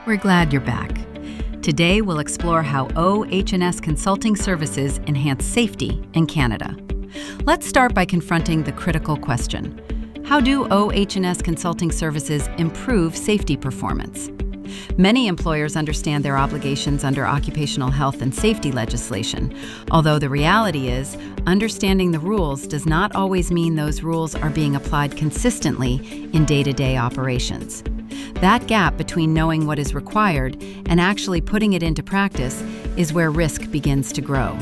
We're glad you're back. Today, we'll explore how OH&S consulting services enhance safety in Canada. Let's start by confronting the critical question. How do OH&S consulting services improve safety performance? Many employers understand their obligations under occupational health and safety legislation, although the reality is, understanding the rules does not always mean those rules are being applied consistently in day-to-day operations. That gap between knowing what is required and actually putting it into practice is where risk begins to grow.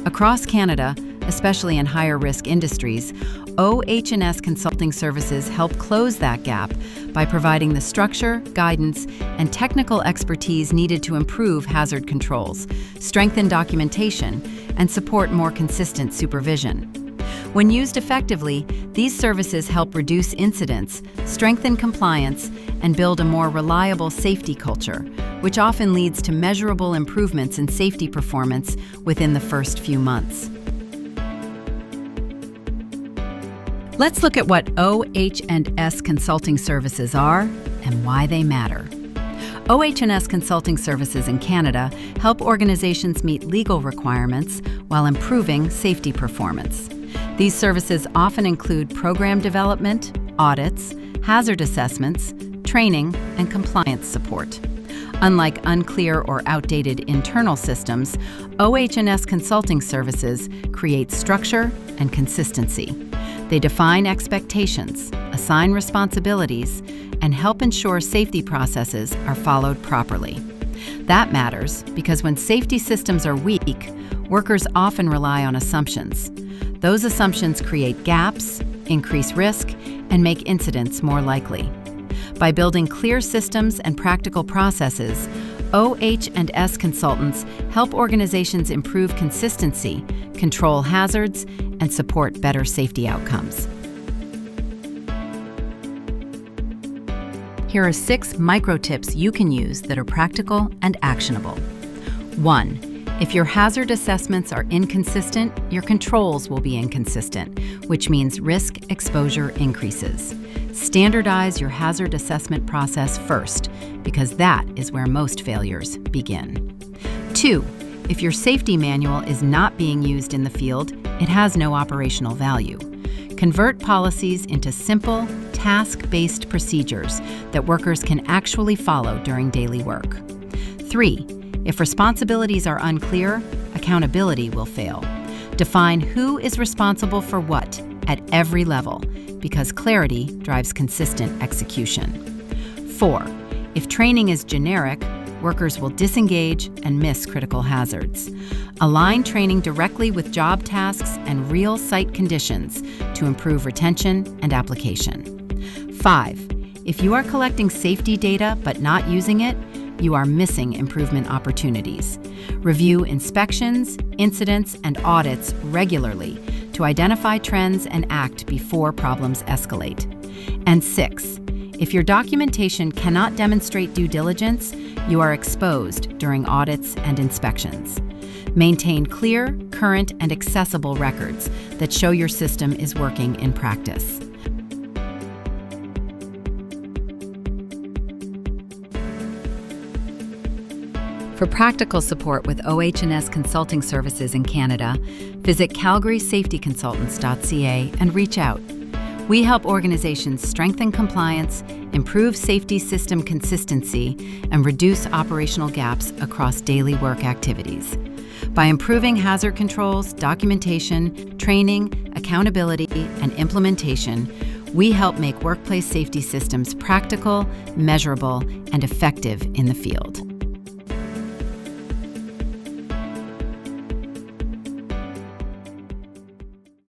Across Canada, especially in higher-risk industries, OH&S consulting services help close that gap by providing the structure, guidance, and technical expertise needed to improve hazard controls, strengthen documentation, and support more consistent supervision. When used effectively, these services help reduce incidents, strengthen compliance, and build a more reliable safety culture, which often leads to measurable improvements in safety performance within the first few months. Let's look at what OH&S consulting services are and why they matter. OH&S consulting services in Canada help organizations meet legal requirements while improving safety performance. These services often include program development, audits, hazard assessments, training, and compliance support. Unlike unclear or outdated internal systems, OH&S consulting services create structure and consistency. They define expectations, assign responsibilities, and help ensure safety processes are followed properly. That matters because when safety systems are weak, workers often rely on assumptions. Those assumptions create gaps, increase risk, and make incidents more likely. By building clear systems and practical processes, OH&S consultants help organizations improve consistency, control hazards, and support better safety outcomes. Here are 6 micro tips you can use that are practical and actionable. 1. If your hazard assessments are inconsistent, your controls will be inconsistent, which means risk exposure increases. Standardize your hazard assessment process first, because that is where most failures begin. 2. If your safety manual is not being used in the field, it has no operational value. Convert policies into simple, task-based procedures that workers can actually follow during daily work. 3. If responsibilities are unclear, accountability will fail. Define who is responsible for what at every level, because clarity drives consistent execution. 4. If training is generic, workers will disengage and miss critical hazards. Align training directly with job tasks and real site conditions to improve retention and application. 5. If you are collecting safety data but not using it, you are missing improvement opportunities. Review inspections, incidents, and audits regularly to identify trends and act before problems escalate. And 6. If your documentation cannot demonstrate due diligence, you are exposed during audits and inspections. Maintain clear, current, and accessible records that show your system is working in practice. For practical support with OH&S consulting services in Canada, visit calgarysafetyconsultants.ca and reach out. We help organizations strengthen compliance, improve safety system consistency, and reduce operational gaps across daily work activities. By improving hazard controls, documentation, training, accountability, and implementation, we help make workplace safety systems practical, measurable, and effective in the field.